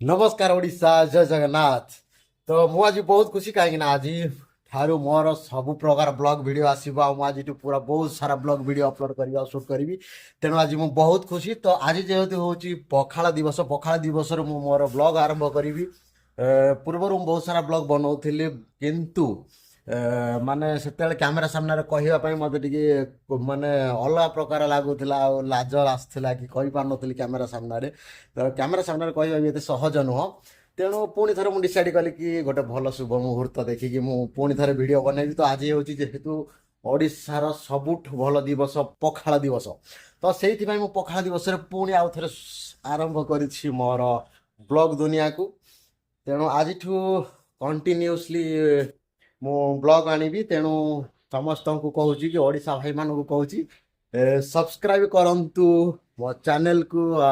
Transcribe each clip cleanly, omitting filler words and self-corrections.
नमस्कार ओडिशा जय जगन्नाथ। तो मु आज बहुत खुशी कहीं आज ठारू मोर सब प्रकार ब्लॉग वीडियो आसो आज पूरा बहुत सारा ब्लॉग वीडियो अपलोड करी सुट करी तेणु आज मु बहुत खुशी। तो आज जेहेतु हूँ पखाड़ दिवस मु मोर ब्लॉग आरंभ करी पूर्व बहुत सारा ब्लॉग बनाऊली किंतु माने से कैमेरा सामने कहवाई मत माने अलग प्रकार लगुला लाज आसला कि कही पार नी कैमेरा सामने। तो कैमेरा सामने कहवा भी सहज नुह तेणु पुणी थे मुझे डिसाइड कली कि गोटे भल शुभ मुहूर्त देखिकी पुणी थे वीडियो बनैबी। तो आज हूँ जेहेतु ओडिशार सबुठ भल दिवस पखाड़ दिवस तो से पखाड़ दिवस पुणी आउ थे आरंभ करी मोर ब्लॉग दुनिया को। तेणु आज कंटिन्यूसली मु ब्लॉग आनी तेणु समस्त को कहूँ कि ओडिशा भाई मान को कहूँ सब्सक्राइब करंतु मो चैनल को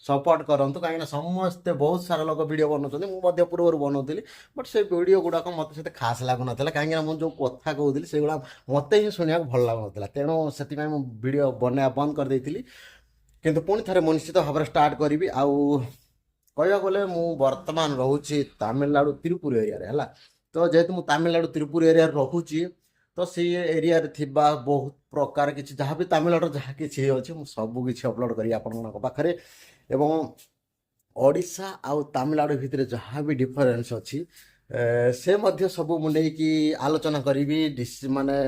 सपोर्ट करंतु कहीं समस्ते बहुत सारा लोग वीडियो बनाते मुझे पूर्व बनाऊली बट से वीडियो गुड़ाक मत से खास लगुना कहीं मुझे जो कथा कहूली से गुड़ा मत ही शुणा भल लगुना तेणु से वीडियो बनवा बंद कर देती किंतु पुणी थे मु निश्चित भाव में स्टार्ट करी आउ कह गले मु वर्तमान रोचे तमिलनाडु तिरुपुर एरिया है। तो जेहेतु मुझे तमिलनाडु तिरुपुर एरिया रोचे तो सी एरिया बहुत प्रकार किसी जहाँ भी तमिलनाडु जहाँ कि अच्छे सबकि अपलोड करी पाखे एवं ओडिशा आउ तमिलनाडु भितर जहाँ भी डिफरेन्स अच्छी से मध्य सब मुझे आलोचना करी माने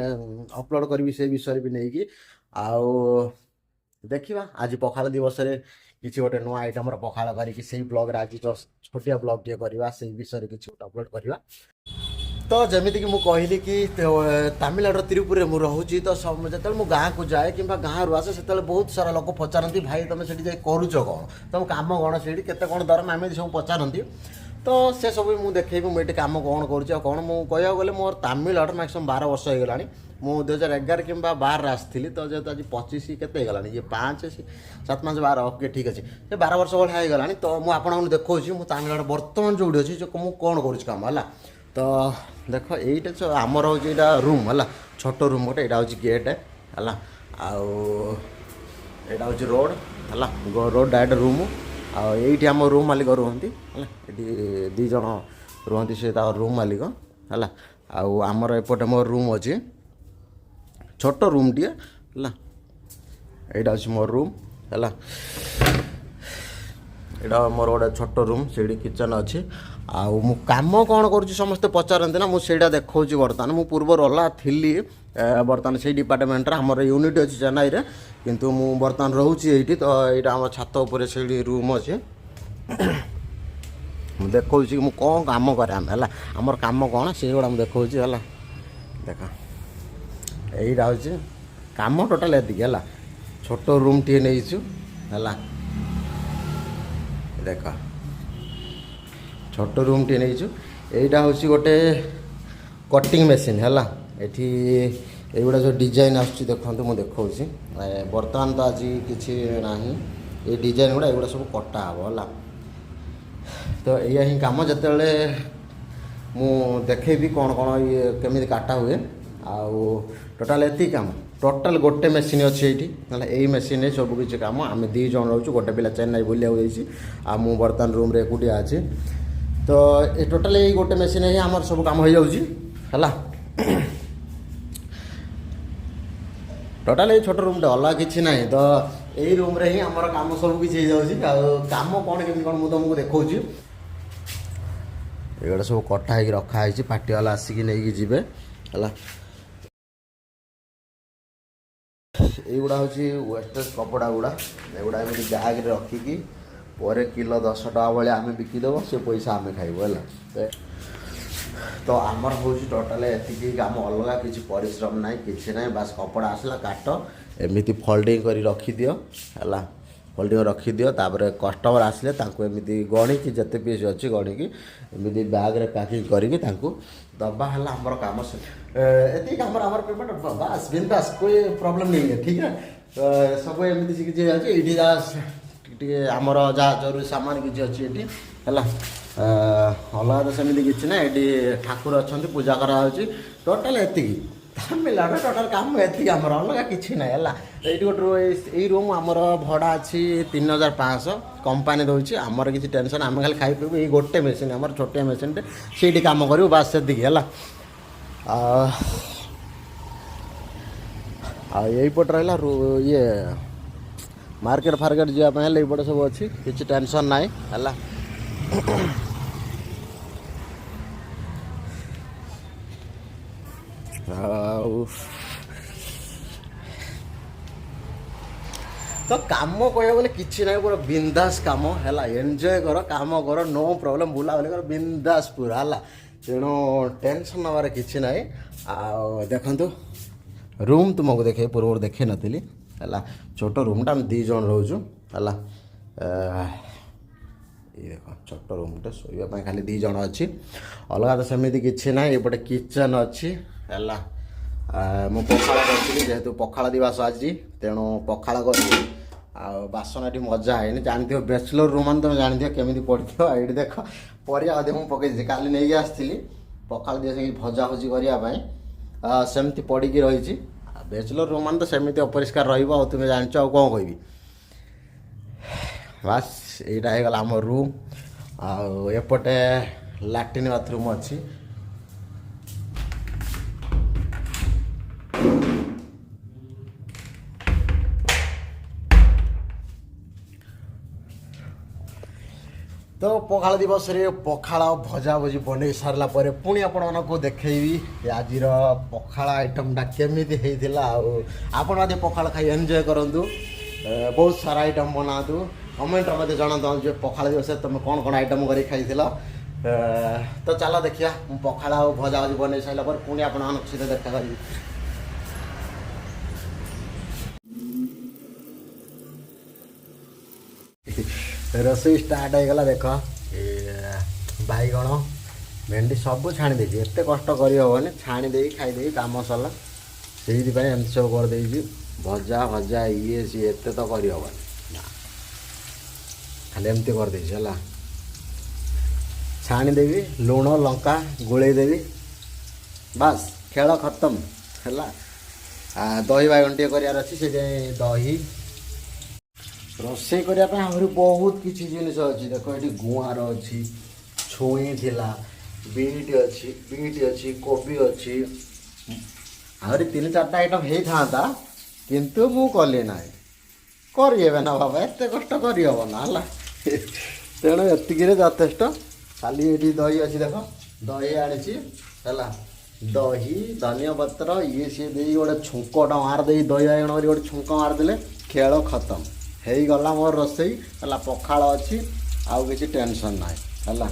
अपलोड करी से विषय भी नहीं कि आउ देखा आज पखाड़ दिवस किसी गोटे नुआ आइटम पखाड़ करी ब्लॉग आज छोटिया ब्लॉग टे करवा से विषय किसी गोटे अपलोड करवा। तो जमीक मुझे कहली कि तमिलनाडु तिरुपुर में रोचे तो सब जो मुझे गाँव को जाए कि गाँव आसे से बहुत सारा लोग पचारती भाई तुम से करुच कौन तुम कम कौन से कौन दरमा एम सब पचारती तो से सब मुझे देखेबी मुझे कम कौन करुँ कौन मुझे गले मोर तमिलनाडु मैक्सिमम 12 वर्ष हो गलानी मु 2011 कि 12 आसती तो जेहतु आज 25 के ये 5 7 5 12 ओके ठीक अच्छे ये 12 वर्ष भाया हो गलानी। तो मुझे देखा तमिलनाडु बर्तमान जो अच्छी जो मुझे कौन करूँ है तो देख ये आमर हूँ यहाँ रूम है छोट रूम गोटे यहाँ हूँ गेट है आउ यहाँ हूँ रोड है रोड डायरेक्ट रूम आईटी आम रूम मालिक रुहति है दी जन रुहति से रूम मालिक है आमर एपटे मो रूम अच्छे छोट रूम टे है यहाँ हूँ मोर रूम है यहाँ मोर गोटे छोट रूम से किचन अच्छे आउ मु काम कौन करुँच समस्ते पचारती ना मुझे देखा बर्तमान मु पूर्व रहा थी बर्तमान से डिपार्टमेंट आमर यूनिट अच्छी चेन्नई रे किंतु मु बर्तमान रोचे ये तो यहाँ आम छात उपर से रूम अच्छे मुझे देखा कि मुझे कौन कम कराम है आमर कम कौन से गुड़ा मुझे देखा है देख यहीटा हूँ कम टोटाल एतिक है छोट रूम टे नहीं है देख छोट रूम टे नहीं यहीटा हूँ गोटे कटिंग मेसीन है ये गुड़ा जो डिजाइन आसुच्ची देखो मुझे देखा बर्तमान तो आज किसी ना ये डिजाइन गुड़ा एगुड़ा सब कटा हम है तो या ही कम जिते मु देखेबी कौन कौन ये केमी काटा हुए आउ टोटाल एति कम टोटाल गोटे मेसीन अच्छे ये यही मेसीन सब किसी कम आम 2 जन रोचु गोटे पिला चेन्नई बुलिया आ मु बर्तमान रूम रे एकुटिया अच्छे तो ये टोटाल यही गोटे मेसीन ही आमर सब कम हो जाऊँगी है टोटाल ये छोट रूम अलग किसी ना तो यही रूम रे ही आमर कम सब किसी हो कम कौन केमी कौन मुझे तुमको देखा ये सब कटा हो रखाई पार्टी वाला आसिक नहीं जी है युवा हूँ वेस्टेज कपड़ा गुड़ा एगुड़ा एम बैग रखिकी पर किलो 10 टका भाई आम बिकिदेव से पैसा आम खाइबू है तो आमर हूँ टोटाल एति कम अलग किसी परिश्रम ना कि ना बास कपड़ा आसला काट एमती फोल्डिंग कर रखिदि है फोल्डिंग रखिदि तापर कस्टमर आसिले एमती गणिकी जिते पीस अच्छी गणिकी एमती बैग रे पैकिंग करके दबा है आमर कम ये आमर पेमेंट बास बिंदास कोई प्रॉब्लम नहीं है ठीक है तो सब एमती शिखी ये आमर जहाँ जरूरी सामान किसी अच्छी ये है अलग तो सेमती किसी ना ये ठाकुर अच्छा पूजा कराऊँच टोटाल एति ତାମିଲନାଡୁ ଟୋଟାଲ କାମ ଏତିକି ଆମର ଅଲଗା କିଛି ନାହିଁ ହେଲା। ଏଇଠି ଗୋଟେ ଏଇ ରୁମ୍ ଆମର ଭଡ଼ା ଅଛି 3500 କମ୍ପାନୀ ଦେଉଛି। ଆମର କିଛି ଟେନସନ୍, ଆମେ ଖାଲି ଖାଇ ପିଇବୁ। ଏଇ ଗୋଟେ ମେସିନ୍ ଆମର ଛୋଟିଆ ମେସିନ୍ଟେ, ସେଇଠି କାମ କରିବୁ ବାସ୍ ସେତିକି ହେଲା। ଆଉ ଏଇପଟେ ରହିଲା ଇଏ ମାର୍କେଟ ଫାର୍କେଟ ଯିବା ପାଇଁ ହେଲେ ଏଇପଟେ ସବୁ ଅଛି, କିଛି ଟେନସନ୍ ନାହିଁ ହେଲା। ଆଉ ତ କାମ କହିବାକୁ ଗଲେ କିଛି ନାହିଁ, ପୁରା ବିନ୍ଦାସ କାମ ହେଲା। ଏନ୍ଜୟ କର, କାମ କର, ନୋ ପ୍ରୋବ୍ଲେମ୍, ବୁଲାବୁଲି କର ବିନ୍ଦାସ ପୁରା ହେଲା। ତେଣୁ ଟେନସନ୍ ନେବାର କିଛି ନାହିଁ। ଆଉ ଦେଖନ୍ତୁ ରୁମ୍ ତୁମକୁ ଦେଖେଇ ପୂର୍ବରୁ ଦେଖେଇ ନଥିଲି ହେଲା। ଛୋଟ ରୁମ୍ଟା ଆମେ 2 ଜଣ ରହୁଛୁ ହେଲା। ଏଇ ଦେଖ ଛୋଟ ରୁମ୍ଟେ, ଶୋଇବା ପାଇଁ ଖାଲି 2 ଜଣ ଅଛି, ଅଲଗା ତ ସେମିତି କିଛି ନାହିଁ। ଏପଟେ କିଚେନ୍ ଅଛି ହେଲା। ମୁଁ ପଖାଳ କରିଥିଲି, ଯେହେତୁ ପଖାଳ ଦିବସ ଆଜି ତେଣୁ ପଖାଳ କରିବି। ଆଉ ବାସନ ଏଠି ମଜା ହେଇନି, ଜାଣିଥିବ ବ୍ୟାଚଲର ରୁମ୍ ମାନେ ତୁମେ ଜାଣିଥିବ କେମିତି ପଡ଼ିଥିବ। ଏଇଠି ଦେଖ ପରିବା ଅଧିକ ମୁଁ ପକେଇଛି, କାଲି ନେଇକି ଆସିଥିଲି ପଖାଳ ଦିବସ ଭଜା ଭଜି କରିବା ପାଇଁ, ସେମିତି ପଡ଼ିକି ରହିଛି। ଆଉ ବ୍ୟାଚଲର ରୁମ୍ ମାନେ ତ ସେମିତି ଅପରିଷ୍କାର ରହିବ, ଆଉ ତୁମେ ଜାଣିଛ, ଆଉ କ'ଣ କହିବି। ବାସ୍ ଏଇଟା ହେଇଗଲା ଆମ ରୁମ୍। ଆଉ ଏପଟେ ଲାଟ୍ରିନ୍ ବାଥରୁମ୍ ଅଛି। ତ ପଖାଳ ଦିବସରେ ପଖାଳ ଭଜା ଭଜି ବନେଇ ସାରିଲା ପରେ ପୁଣି ଆପଣମାନଙ୍କୁ ଦେଖେଇବି ଆଜିର ପଖାଳ ଆଇଟମ୍ଟା କେମିତି ହେଇଥିଲା। ଆଉ ଆପଣ ମଧ୍ୟ ପଖାଳ ଖାଇ ଏନ୍ଜୟ କରନ୍ତୁ, ବହୁତ ସାରା ଆଇଟମ୍ ବନାନ୍ତୁ। କମେଣ୍ଟରେ ମଧ୍ୟ ଜଣାନ୍ତୁ ଯେ ପଖାଳ ଦିବସରେ ତୁମେ କ'ଣ କ'ଣ ଆଇଟମ୍ କରିକି ଖାଇଥିଲ। ତ ଚାଲ ଦେଖିବା, ମୁଁ ପଖାଳ ଆଉ ଭଜା ଭଜି ବନେଇ ସାରିଲା ପରେ ପୁଣି ଆପଣମାନଙ୍କ ସହିତ ଦେଖା କରିବି। ରୋଷେଇ ଷ୍ଟାର୍ଟ ହେଇଗଲା। ଦେଖ ବାଇଗଣ ଭେଣ୍ଡି ସବୁ ଛାଣି ଦେଇଛି, ଏତେ କଷ୍ଟ କରିହେବନି, ଛାଣି ଦେଇକି ଖାଇଦେଇ କାମ ସରିଲା। ସେଇଥିପାଇଁ ଏମିତି ସବୁ କରିଦେଇଛି, ଭଜା ଭଜା ଇଏ ସିଏ ଏତେ ତ କରିହେବନି, ଖାଲି ଏମିତି କରିଦେଇଛି ହେଲା। ଛାଣିଦେବି, ଲୁଣ ଲଙ୍କା ଗୋଳେଇ ଦେବି, ବାସ୍ ଖେଳ ଖତମ ହେଲା। ଦହି ବାଇଗଣ ଟିକେ କରିବାର ଅଛି, ସେଥିପାଇଁ ଦହି। ରୋଷେଇ କରିବା ପାଇଁ ଆହୁରି ବହୁତ କିଛି ଜିନିଷ ଅଛି। ଦେଖ ଏଠି ଗୁଆଁର ଅଛି, ଛୁଇଁ ଥିଲା, ବିଟ୍ ଅଛି, କୋବି ଅଛି, ଆହୁରି 3-4ଟା ଆଇଟମ୍ ହେଇଥାନ୍ତା, କିନ୍ତୁ ମୁଁ କଲି ନାହିଁ। କରିହେବେ ନା ବାବା, ଏତେ କଷ୍ଟ କରିହେବ ନା ହେଲା। ତେଣୁ ଏତିକିରେ ଯଥେଷ୍ଟ। ଖାଲି ଏଠି ଦହି ଅଛି, ଦେଖ ଦହି ଆଣିଛି ହେଲା। ଦହି ଧନିଆ ପତ୍ର ଇଏ ସିଏ ଦେଇ ଗୋଟେ ଛୁଙ୍କଟା ମାରିଦେଇ, ଦହି ବାଇଗଣ କରି ଗୋଟେ ଛୁଙ୍କ ମାରିଦେଲେ ଖେଳ ଖତମ ହେଇଗଲା ମୋର ରୋଷେଇ ହେଲା। ପଖାଳ ଅଛି, ଆଉ କିଛି ଟେନସନ୍ ନାହିଁ ହେଲା।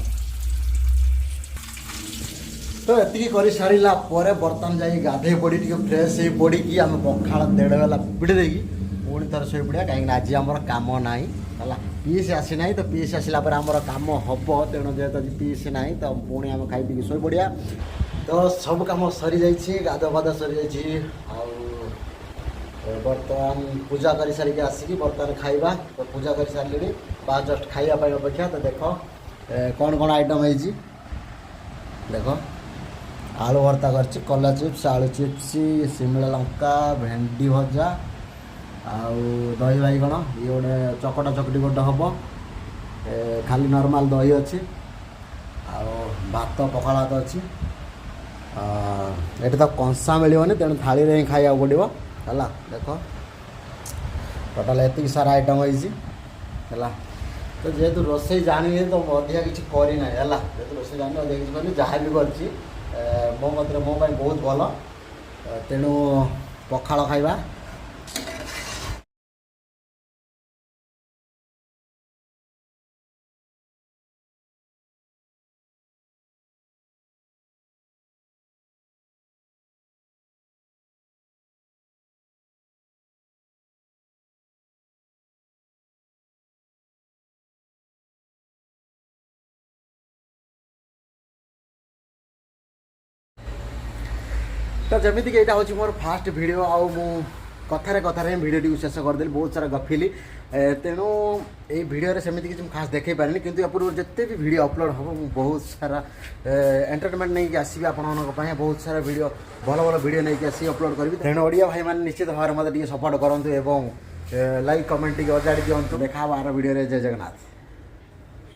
ତ ଏତିକି କରିସାରିଲା ପରେ ବର୍ତ୍ତମାନ ଯାଇ ଗାଧୋଇ ପଡ଼ି ଟିକେ ଫ୍ରେଶ୍ ହେଇ ପଡ଼ିକି ଆମେ ପଖାଳ 1.5 ବେଲା ପିଡ଼ି ଦେଇକି ପୁଣି ଥରେ ଶୋଇ ପଡ଼ିବା, କାହିଁକିନା ଆଜି ଆମର କାମ ନାହିଁ ହେଲା। ପିସ୍ ଆସିନାହିଁ, ତ ପିସ୍ ଆସିଲା ପରେ ଆମର କାମ ହେବ। ତେଣୁ ଯେହେତୁ ଆଜି ପିସ୍ ନାହିଁ, ତ ପୁଣି ଆମେ ଖାଇ ପିଇକି ଶୋଇ ପଡ଼ିବା। ତ ସବୁ କାମ ସରିଯାଇଛି, ଗାଧୁଆ ପାଧୁଆ ସରିଯାଇଛି। ଆଉ ବର୍ତ୍ତମାନ ପୂଜା କରିସାରିକି ଆସିକି ବର୍ତ୍ତମାନ ଖାଇବା। ତ ପୂଜା କରିସାରିଲିଣି, ବା ଜଷ୍ଟ ଖାଇବା ପାଇଁ ଅପେକ୍ଷା। ତ ଦେଖ କ'ଣ କ'ଣ ଆଇଟମ୍ ହେଇଛି, ଦେଖ ଆଳୁ ଭର୍ତ୍ତା କରିଛି, କଲରା ଚିପ୍ସ, ଆଳୁ ଚିପ୍ସ, ଶିମଳା ଲଙ୍କା, ଭେଣ୍ଡି ଭଜା, ଆଉ ଦହି ବାଇଗଣ ଇଏ ଗୋଟେ ଚକଟା ଚକଟି ଗୋଟେ ହେବ। ଖାଲି ନର୍ମାଲ୍ ଦହି ଅଛି, ଆଉ ଭାତ ପଖାଳ ଭାତ ଅଛି। ଏଠି ତ କଂସା ମିଳିବନି, ତେଣୁ ଥାଳିରେ ହିଁ ଖାଇବାକୁ ପଡ଼ିବ ହେଲା। ଦେଖ ଟୋଟାଲ୍ ଏତିକି ସାରା ଆଇଟମ୍ ହେଇଛି ହେଲା। ତ ଯେହେତୁ ରୋଷେଇ ଜାଣିନି, ତ ଅଧିକା କିଛି କରିନାହିଁ ହେଲା। ଯେହେତୁ ରୋଷେଇ ଜାଣିନି, ଅଧିକା କିଛି କରିନି, ଯାହା ବି କରିଛି ମୋ ମତରେ ମୋ ପାଇଁ ବହୁତ ଭଲ। ତେଣୁ ପଖାଳ ଖାଇବା। ତ ଯେମିତିକି ଏଇଟା ହେଉଛି ମୋର ଫାର୍ଷ୍ଟ ଭିଡ଼ିଓ, ଆଉ ମୁଁ कथार कथार ही भिडियो शेष करदेली बहुत सारा गफिली तेणु ये भिडियो सेमती किसी खास देखे पारे कि पूर्व जिते भी भिडियो अपलोड हम बहुत सारा एंटरटेनमेंट नहीं आसबि आपण बहुत सारा भिडियो भल भल भिडियो नहीं आसी अपलोड करी तेणु ओडिया भाई मैंने निश्चित भाव में मत सपोर्ट करूँ और लाइक कमेंट अजाड़ी दिंतु देखा आर भिडियो जय जगन्नाथ।